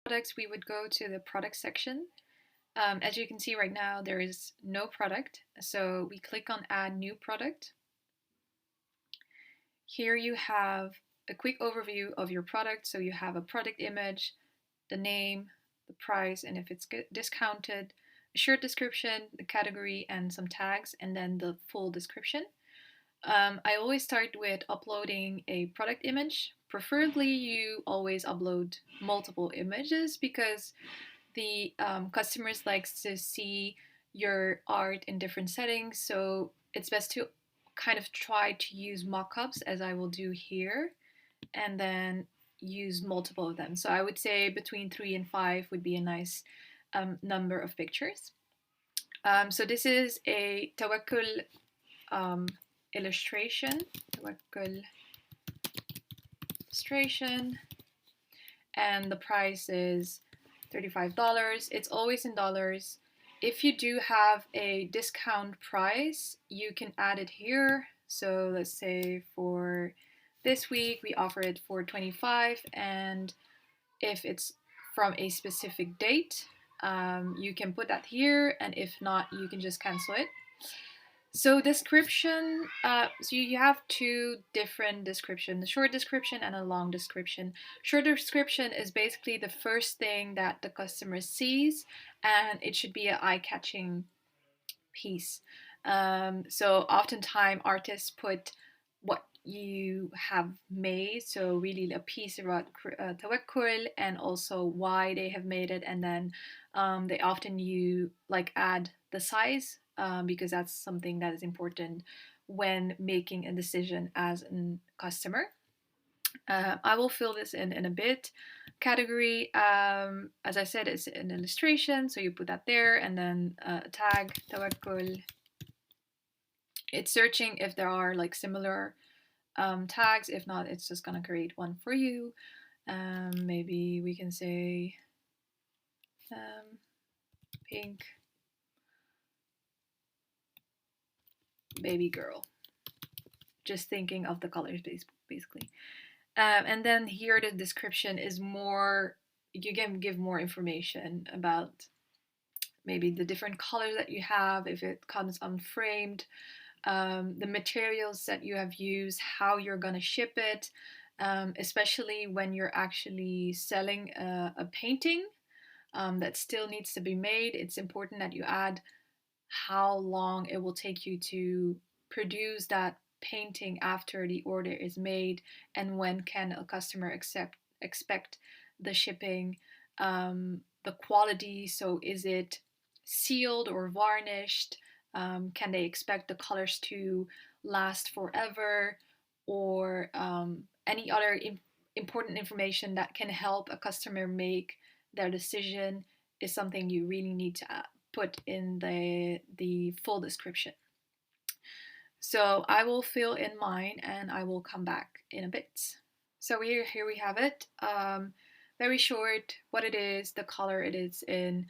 products, we would go to the product section. As you can see right now, there is no product. So we click on add new product. Here you have a quick overview of your product. So you have a product image, the name, the price, and if it's discounted, a short description, the category, and some tags, and then the full description. I always start with uploading a product image. Preferably, you always upload multiple images because the customers likes to see your art in different settings. So it's best to kind of try to use mock-ups as I will do here, and then use multiple of them. So I would say between 3 and 5 would be a nice number of pictures. So this is a tawakkul illustration, and the price is $35. It's always in dollars. If you do have a discount price, you can add it here. So let's say for this week we offer it for $25, and if it's from a specific date, you can put that here, and if not, you can just cancel it. So description, so you have two different descriptions, a short description and a long description. Short description is basically the first thing that the customer sees, and it should be an eye-catching piece. So oftentimes artists put what you have made, so really a piece about tawakkul and also why they have made it, and then they often add the size, because that's something that is important when making a decision as a customer. I will fill this in a bit. Category, as I said, it's an illustration, so you put that there, and then a tag, tawakkul. It's searching if there are like similar tags. If not, it's just gonna create one for you. Maybe we can say pink baby girl. Just thinking of the colors basically. And then here the description is more, you can give more information about maybe the different colors that you have, if it comes unframed, the materials that you have used, how you're gonna ship it, especially when you're actually selling a painting that still needs to be made. It's important that you add how long it will take you to produce that painting after the order is made, and when can a customer expect the shipping, the quality, so is it sealed or varnished, can they expect the colors to last forever, or any other important information that can help a customer make their decision is something you really need to put in the full description. So I will fill in mine and I will come back in a bit. So here we have it. Very short, what it is, the color it is in,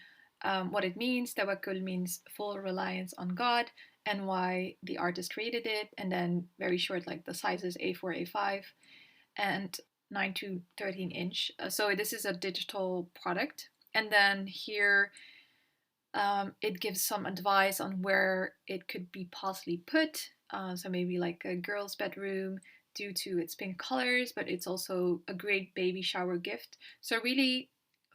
what it means. Tawakkul means full reliance on God, and why the artist created it. And then very short, like the sizes A4, A5, and 9 to 13 inch. So this is a digital product. And then here it gives some advice on where it could be possibly put. So maybe like a girl's bedroom due to its pink colors, but it's also a great baby shower gift. So really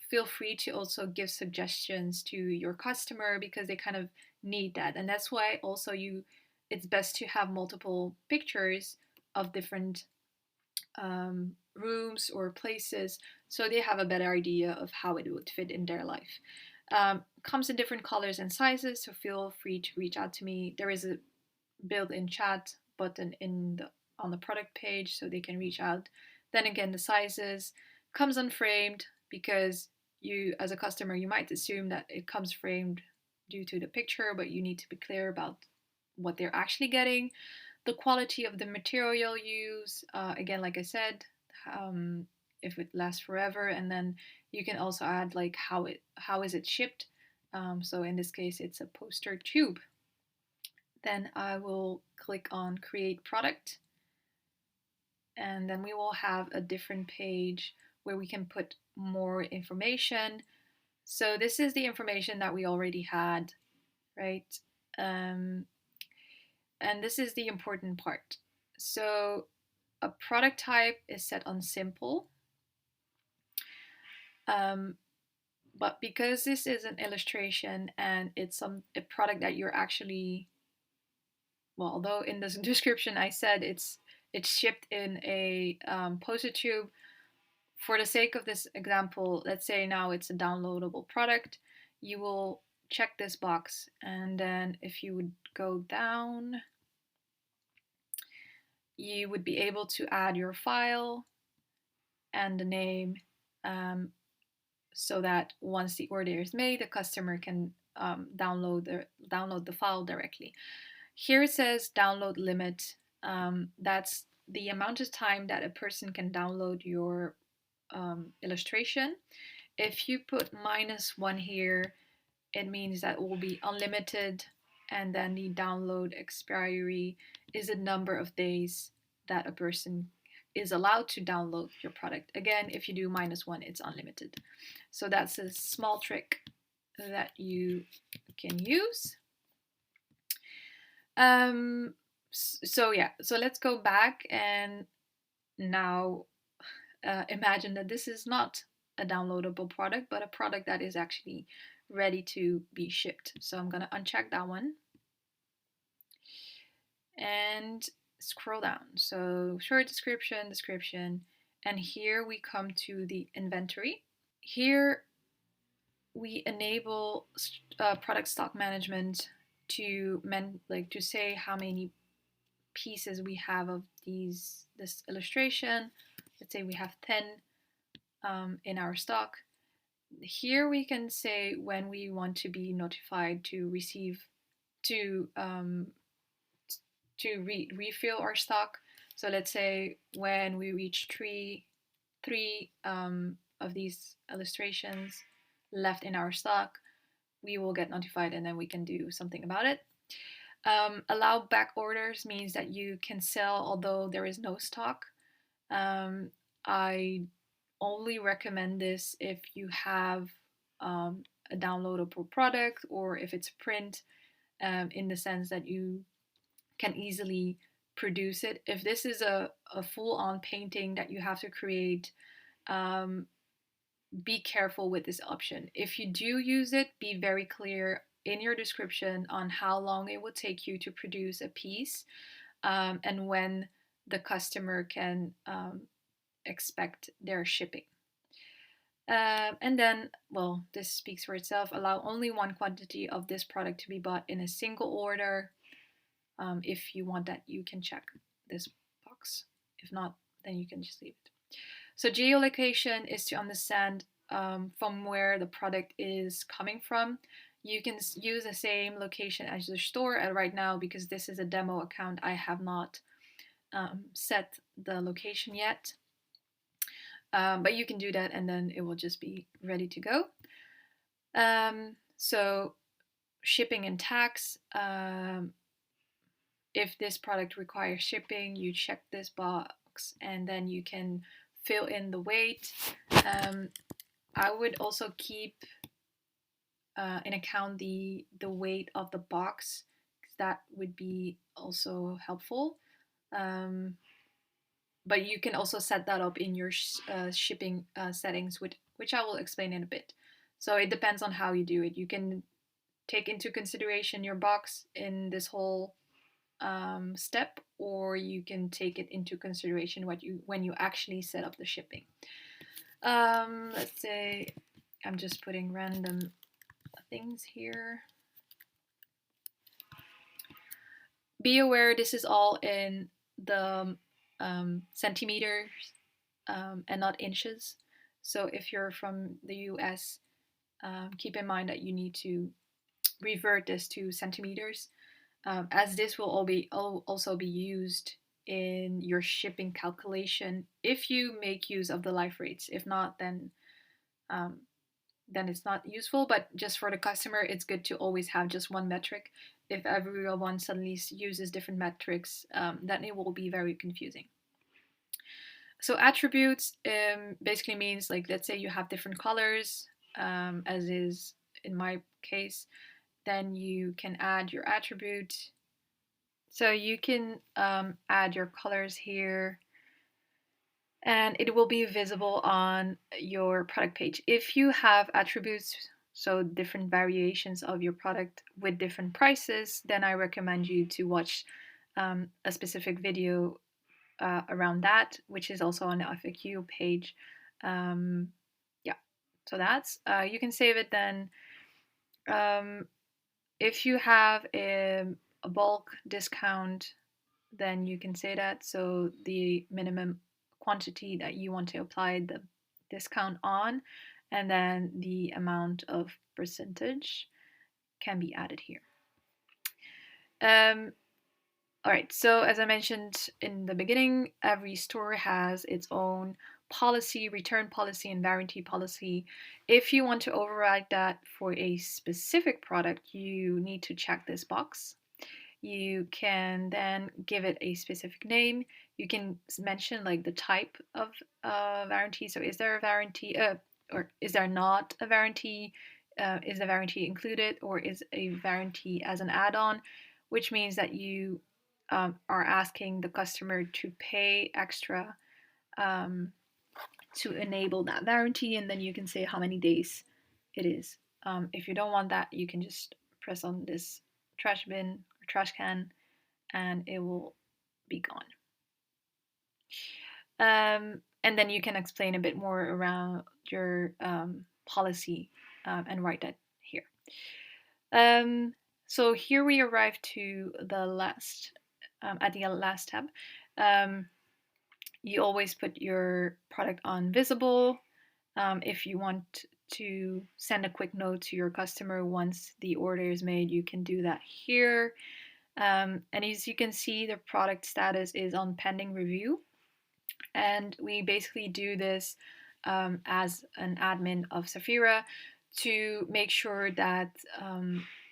feel free to also give suggestions to your customer, because they kind of need that. And that's why also it's best to have multiple pictures of different rooms or places, so they have a better idea of how it would fit in their life. Comes in different colors and sizes, so feel free to reach out to me. There is a built-in chat button on the product page, so they can reach out. Then again, the sizes comes unframed, because you as a customer, you might assume that it comes framed due to the picture, but you need to be clear about what they're actually getting. The quality of the material used, again, like I said, if it lasts forever, and then you can also add like how is it shipped. So in this case, it's a poster tube. Then I will click on create product, and then we will have a different page where we can put more information. So this is the information that we already had, right? Um, and this is the important part. So a product type is set on simple, but because this is an illustration and it's a product that you're actually, well, although in the description I said it's shipped in a postage tube. For the sake of this example, let's say now it's a downloadable product. You will check this box, and then if you would go down, you would be able to add your file and the name, so that once the order is made, the customer can download the file directly. Here it says download limit. That's the amount of time that a person can download your illustration. If you put -1 here, it means that it will be unlimited, and then the download expiry is a number of days that a person is allowed to download your product. Again, if you do -1, it's unlimited. So that's a small trick that you can use. So let's go back and now imagine that this is not a downloadable product, but a product that is actually ready to be shipped. So I'm going to uncheck that one and scroll down. So short description, and here we come to the inventory. Here we enable product stock management to say how many pieces we have of this illustration. Let's say we have 10 in our stock. Here we can say when we want to be notified to refill our stock. So let's say when we reach three of these illustrations left in our stock, we will get notified, and then we can do something about it. Allow back orders means that you can sell although there is no stock. I only recommend this if you have a downloadable product, or if it's print, in the sense that you can easily produce it. If this is a full-on painting that you have to create, be careful with this option. If you do use it, be very clear in your description on how long it will take you to produce a piece, and when the customer can expect their shipping. And then, well, this speaks for itself. Allow only one quantity of this product to be bought in a single order. If you want that, you can check this box. If not, then you can just leave it. So geolocation is to understand from where the product is coming from. You can use the same location as your store. And right now, because this is a demo account, I have not set the location yet. But you can do that, and then it will just be ready to go. So shipping and tax. If this product requires shipping, you check this box, and then you can fill in the weight. I would also keep in account the weight of the box, because that would be also helpful. But you can also set that up in your shipping settings, which I will explain in a bit. So it depends on how you do it. You can take into consideration your box in this whole step, or you can take it into consideration when you actually set up the shipping. Let's say I'm just putting random things here. Be aware this is all in the centimeters and not inches. So if you're from the US, keep in mind that you need to revert this to centimeters, as this will also be used in your shipping calculation if you make use of the live rates. If not, then it's not useful. But just for the customer, it's good to always have just one metric. If everyone suddenly uses different metrics, then it will be very confusing. So attributes basically means, like, let's say you have different colors, as is in my case, then you can add your attribute. So you can add your colors here, and it will be visible on your product page. If you have attributes, so different variations of your product with different prices, then I recommend you to watch a specific video around that, which is also on the FAQ page. Yeah, so that's you can save it then. Um, if you have a bulk discount, then you can say that. So the minimum quantity that you want to apply the discount on, and then the amount of percentage can be added here. All right, so as I mentioned in the beginning, every store has its own policy, return policy, and warranty policy. If you want to override that for a specific product, you need to check this box. You can then give it a specific name. You can mention like the type of warranty. So is there a warranty, or is there not a warranty? Is the warranty included, or is a warranty as an add-on? Which means that you are asking the customer to pay extra um, to enable that warranty, and then you can say how many days it is. If you don't want that, you can just press on this trash bin or trash can, and it will be gone. And then you can explain a bit more around your policy and write that here. So here we arrive to the last, at the last tab. You always put your product on visible. If you want to send a quick note to your customer once the order is made, you can do that here. And as you can see, the product status is on pending review. And we basically do this as an admin of Saffirah to make sure that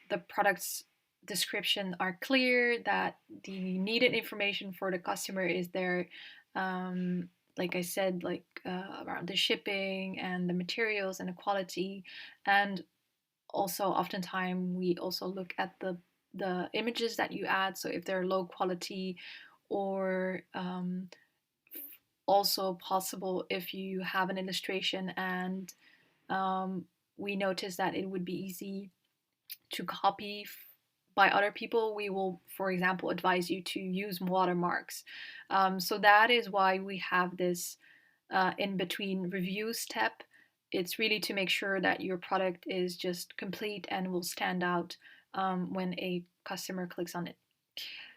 the product's description are clear, that the needed information for the customer is there. Like I said, like around the shipping and the materials and the quality, and also oftentimes we also look at the images that you add. So if they're low quality, or also possible if you have an illustration and we notice that it would be easy to copy by other people, we will, for example, advise you to use watermarks. So that is why we have this in between review step. It's really to make sure that your product is just complete and will stand out when a customer clicks on it.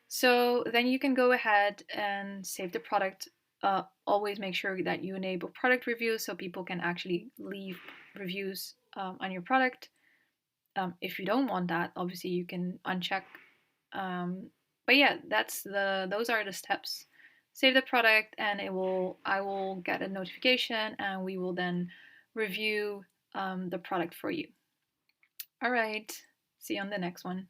So then you can go ahead and save the product. Always make sure that you enable product reviews so people can actually leave reviews on your product. If you don't want that, obviously you can uncheck. But yeah, those are the steps. Save the product, and I will get a notification, and we will then review the product for you. All right, see you on the next one.